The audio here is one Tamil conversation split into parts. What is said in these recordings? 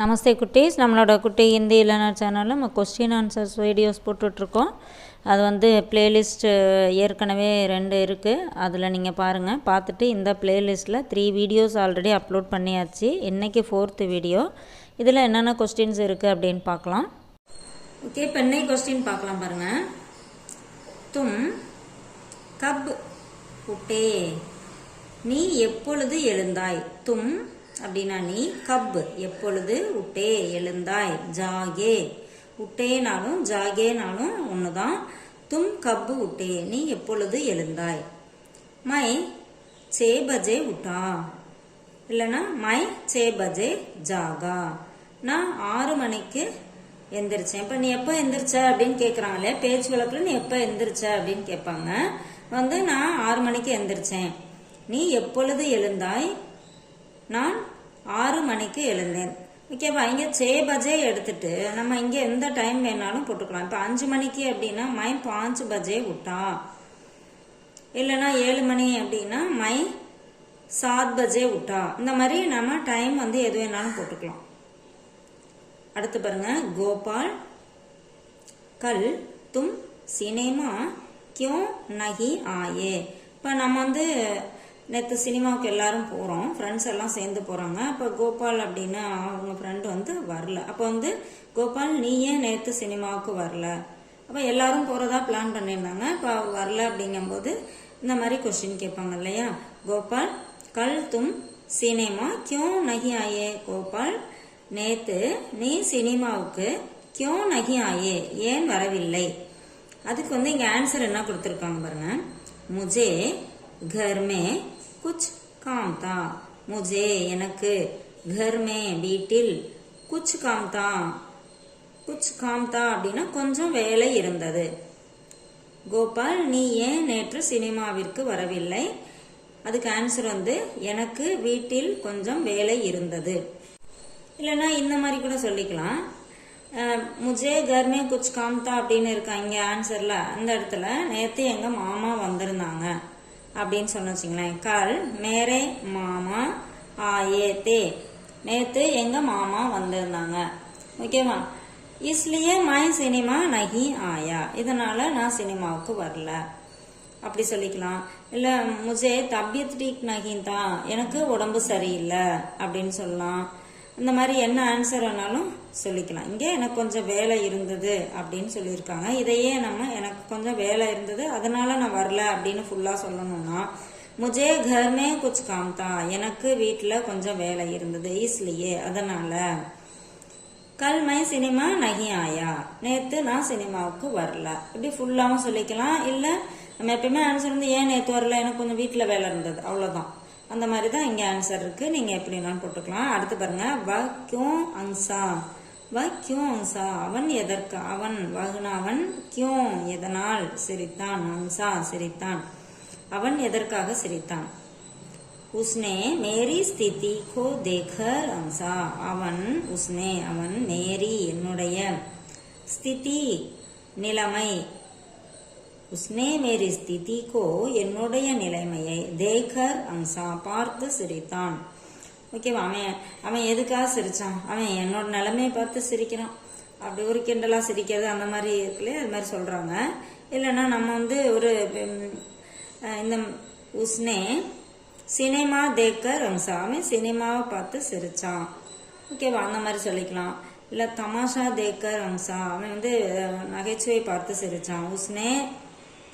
நமஸ்தே குட்டீஸ், நம்மளோட குட்டி ஹிந்தி லேர்னர் சேனலில் நம்ம கொஸ்டின் ஆன்சர்ஸ் வீடியோஸ் போட்டுட்ருக்கோம். அது வந்து பிளேலிஸ்ட்டு ஏற்கனவே 2 இருக்குது. அதில் நீங்கள் பாருங்கள். பார்த்துட்டு இந்த பிளேலிஸ்ட்டில் 3 வீடியோஸ் ஆல்ரெடி அப்லோட் பண்ணியாச்சு. இன்றைக்கி 4th வீடியோ. இதில் என்னென்ன கொஸ்டின்ஸ் இருக்குது அப்படின்னு பார்க்கலாம். ஓகே, இப்போ இன்னைக்கு கொஸ்டின் பார்க்கலாம் பாருங்கள். தும் கப் உட்டே, நீ எப்பொழுது எழுந்தாய். தும் அப்படின்னா நீ, கப் எப்பொழுது, உட்டே எழுந்தாய், ஜாகே உட்டேனாலும் ஜாகேனாலும் ஒன்று தான். தும் கப் உட்டே, நீ எப்பொழுது எழுந்தாய். மை 6 பஜே உட்டா, இல்லைன்னா மை 6 பஜே ஜாகா, நான் 6 மணிக்கு எந்திரிச்சேன். இப்போ நீ எப்போ எந்திரிச்ச அப்படின்னு கேட்குறாங்க இல்லையா, பேச்சு வழக்கில் நீ எப்போ எந்திரிச்ச அப்படின்னு கேட்பாங்க. வந்து நான் 6 மணிக்கு எந்திரிச்சேன். நீ எப்பொழுது எழுந்தாய், நான் 6 மணிக்கு எழுந்தேன். ஓகேவா, இங்கே 6 பஜே எடுத்துட்டு நம்ம இங்கே எந்த டைம் வேணாலும் போட்டுக்கலாம். இப்போ 5 மணிக்கு அப்படின்னா மை 5 பஜே உட்டா, இல்லைன்னா 7 மணி அப்படின்னா மை 7 பஜே உட்டா. இந்த மாதிரி நம்ம டைம் வந்து எது வேணாலும் போட்டுக்கலாம். அடுத்து பாருங்க, கோபால் கல் தும் சினிமா கியூ நகி ஆயே. இப்போ நம்ம வந்து நேற்று சினிமாவுக்கு எல்லாரும் போகிறோம், ஃப்ரெண்ட்ஸ் எல்லாம் சேர்ந்து போகிறாங்க. அப்போ கோபால் அப்படின்னா அவங்க ஃப்ரெண்டு வந்து வரல. அப்போ வந்து கோபால் நீ ஏன் நேற்று சினிமாவுக்கு வரல. அப்போ எல்லாரும் போகிறதா பிளான் பண்ணியிருந்தாங்க. இப்போ வரல அப்படிங்கும்போது இந்த மாதிரி கொஸ்டின் கேட்பாங்க இல்லையா. கோபால் கல் தும் சினிமா கியூ நகி ஆயே. கோபால் நேற்று நீ சினிமாவுக்கு கியூ நகி ஆயே, ஏன் வரவில்லை. அதுக்கு வந்து இங்கே ஆன்சர் என்ன கொடுத்துருக்காங்க பாருங்க. முஜே घर में कुछ काम था. मुझे எனக்கு घर में வீட்டில் कुछ काम था. कुछ काम था அப்படின்னா கொஞ்சம் வேலை இருந்தது. கோபால் நீ ஏன் நேற்று சினிமாவிற்கு வரவில்லை. அதுக்கு ஆன்சர் வந்து எனக்கு வீட்டில் கொஞ்சம் வேலை இருந்தது. இல்லைன்னா இந்த மாதிரி கூட சொல்லிக்கலாம். முஜே घर में कुछ काम था அப்படின்னு இருக்கா இங்க ஆன்சர்ல. அந்த இடத்துல நேற்று எங்க மாமா வந்திருந்தாங்க அப்படின்னு சொன்ன வச்சுங்களேன். கல் மேரே மாமா ஆயே தே, நேத்து எங்க மாமா வந்திருந்தாங்க. ஓகேவா, இஸ்லியே மை சினிமா நகி ஆயா, இதனால நான் சினிமாவுக்கு வரல அப்படி சொல்லிக்கலாம். இல்ல முஜே தபியத் டீக் நகின் தான், எனக்கு உடம்பு சரியில்லை அப்படின்னு சொல்லலாம். இந்த மாதிரி என்ன ஆன்சர் வேணாலும் சொல்லிக்கலாம். இங்கே எனக்கு கொஞ்சம் வேலை இருந்தது அப்படின்னு சொல்லியிருக்காங்க. இதையே நம்ம எனக்கு கொஞ்சம் வேலை இருந்தது அதனால நான் வரல அப்படின்னு ஃபுல்லாக சொல்லணும்னா முஜே घर में कुछ काम था, எனக்கு வீட்டில் கொஞ்சம் வேலை இருந்தது, இஸ்லியே அதனால. கல் மை சினிமா நகி ஆயா, நேற்று நான் சினிமாவுக்கு வரல, இப்படி ஃபுல்லாகவும் சொல்லிக்கலாம். இல்லை நம்ம எப்பயுமே ஆன்சர் வந்து ஏன் நேற்று வரல, எனக்கு கொஞ்சம் வீட்டில் வேலை இருந்தது, அவ்வளோதான். அந்த மாதிரி தான் இங்கே ஆன்சர் இருக்கு. நீங்கள் எப்படினாலும் போட்டுக்கலாம். அடுத்து பாருங்க, வ கியூ அங்சா. வ கியூ அங்சா, அவன் எதற்கு, அவன் வகுனா அவன், கியூ எதனால், சிரித்தான், அங்சா சிரித்தான், அவன் எதற்காக சிரித்தான். உஸ்னே மேரி ஸ்திதி கோ தேக்கர் அங்சா, அவன் உஸ்னே அவன், மேரி என்னுடைய, ஸ்திதி நிலைமை, உஸ்னே மேரி ஸ்திதி கோ என்னுடைய நிலைமையை, தேக்கர் அங்சா பார்த்து சிரித்தான். ஓகேவா, அவன் எதுக்காக சிரிச்சான், அவன் என்னோட நிலைமையை பார்த்து சிரிக்கிறான். அப்படி ஒரு கிண்டலா சிரிக்கிறது அந்த மாதிரி இருக்குல்லையே, அது மாதிரி சொல்றாங்க. இல்லைன்னா நம்ம வந்து ஒரு இந்த உஸ்னே சினிமா தேக்கர் அங்சா, அவன் சினிமாவை பார்த்து சிரிச்சான். ஓகேவா, அந்த மாதிரி சொல்லிக்கலாம். இல்லை தமாஷா தேக்கர் அங்சா, அவன் வந்து நகைச்சுவை பார்த்து சிரிச்சான். உஸ்னே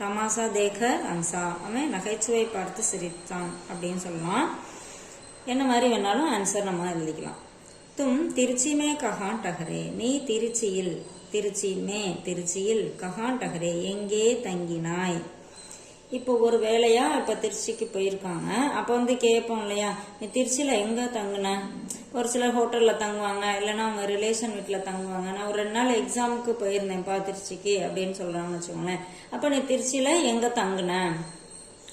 தமாஷா தேக்கர் அங்சா, அவன் நகைச்சுவை பார்த்து சிரித்தான் அப்படின்னு சொல்லலாம். என்ன மாதிரி வேணாலும் ஆன்சர் நம்ம எழுதிக்கலாம். தும் திருச்சி மே கஹான் டஹரே, நீ திருச்சியில், திருச்சியில் கஹான் டஹரே எங்கே தங்கினாய். இப்போ ஒரு வேலையா இப்போ திருச்சிக்கு போயிருக்காங்க. அப்போ வந்து கேட்போம் இல்லையா, நீ திருச்சியில் எங்கே தங்குன. ஒரு சிலர் ஹோட்டலில் தங்குவாங்க, இல்லைன்னா அவங்க ரிலேஷன் வீட்டில் தங்குவாங்க. நான் ஒரு 2 நாள் எக்ஸாமுக்கு போயிருந்தேன்ப்பா திருச்சிக்கு அப்படின்னு சொல்கிறாங்கன்னு வச்சுக்கோங்களேன். அப்போ நீ திருச்சியில் எங்கே தங்குன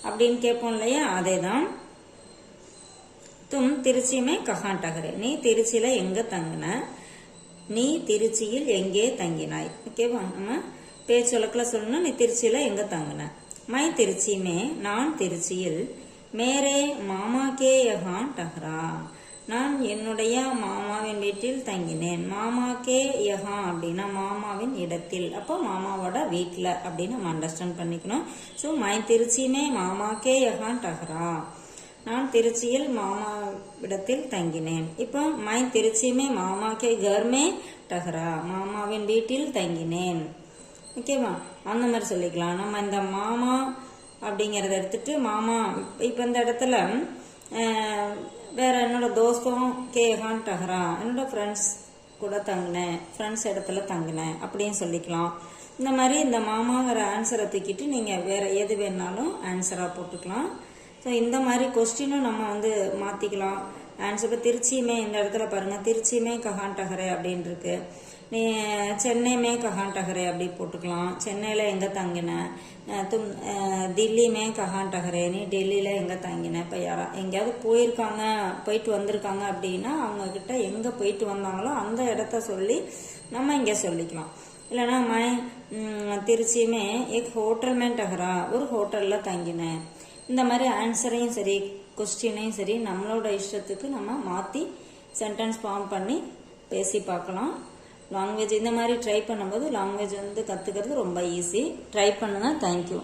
அப்படின்னு கேட்போம் இல்லையா, அதே தான். தும் திருச்சியுமே கஹான் டஹரே, நீ திருச்சியில் எங்கே தங்குன, நீ திருச்சியில் எங்கே தங்கினாய். ஓகேவா, நம்ம பேச்சு வழக்கில் சொல்லணும். நீ திருச்சியில் எங்கே தங்குன. மை திருச்சியுமே நான் திருச்சியில், மேரே மாமா கே யஹான் டஹரா, நான் என்னுடைய மாமாவின் வீட்டில் தங்கினேன். மாமாக்கே யஹா அப்படின்னா மாமாவின் இடத்தில், அப்போ மாமாவோட வீட்டில் அப்படின்னு நம்ம அண்டர்ஸ்டாண்ட் பண்ணிக்கணும். ஸோ மை திருச்சியுமே மாமாக்கே யஹான் டஹரா, நான் திருச்சியில் மாமாவிடத்தில் தங்கினேன். இப்போ மை திருச்சியுமே மாமாக்கே கர்மே டஹரா, மாமாவின் வீட்டில் தங்கினேன். ஓகேவா, அந்த மாதிரி சொல்லிக்கலாம். நம்ம இந்த மாமா அப்படிங்கிறத எடுத்துட்டு மாமா இப்போ இந்த இடத்துல வேற என்னோட தோஸ்தும் கேஹான் டஹரா, என்னோட ஃப்ரெண்ட்ஸ் கூட தங்கினேன், ஃப்ரெண்ட்ஸ் இடத்துல தங்கினேன் அப்படின்னு சொல்லிக்கலாம். இந்த மாதிரி இந்த மாமாங்கிற ஆன்சரை தூக்கிட்டு நீங்கள் வேற எது வேணாலும் ஆன்சராக போட்டுக்கலாம். ஸோ இந்த மாதிரி கொஸ்டினும் நம்ம வந்து மாற்றிக்கலாம் ஆன்சர். இப்போ திருச்சியுமே இந்த இடத்துல பாருங்கள், திருச்சியுமே கஹான் டஹரே அப்படின்னு இருக்கு. நீ சென்னையுமே கஹான் டஹரே அப்படி போட்டுக்கலாம். சென்னையில் எங்கே தங்கினேன், தில்லியுமே கஹான் டஹரே, நீ டெல்லியில் எங்கே தங்கினேன். இப்போ எங்கேயாவது போயிட்டு வந்திருக்காங்க அப்படின்னா அவங்கக்கிட்ட எங்கே போயிட்டு வந்தாங்களோ அந்த இடத்த சொல்லி நம்ம இங்கே சொல்லிக்கலாம். இல்லைன்னா திருச்சியுமே எக் ஹோட்டல் மே டஹரா, ஒரு ஹோட்டலில் தங்கினேன். இந்த மாதிரி ஆன்சரையும் சரி கொஸ்டினையும் சரி நம்மளோட இஷ்டத்துக்கு நம்ம மாற்றி சென்டென்ஸ் ஃபார்ம் பண்ணி பேசி பார்க்கலாம். லாங்குவேஜ் இந்த மாதிரி ட்ரை பண்ணும்போது லாங்குவேஜ் வந்து கற்றுக்கிறது ரொம்ப ஈஸி. ட்ரை பண்ணுங்கள். தேங்க்யூ.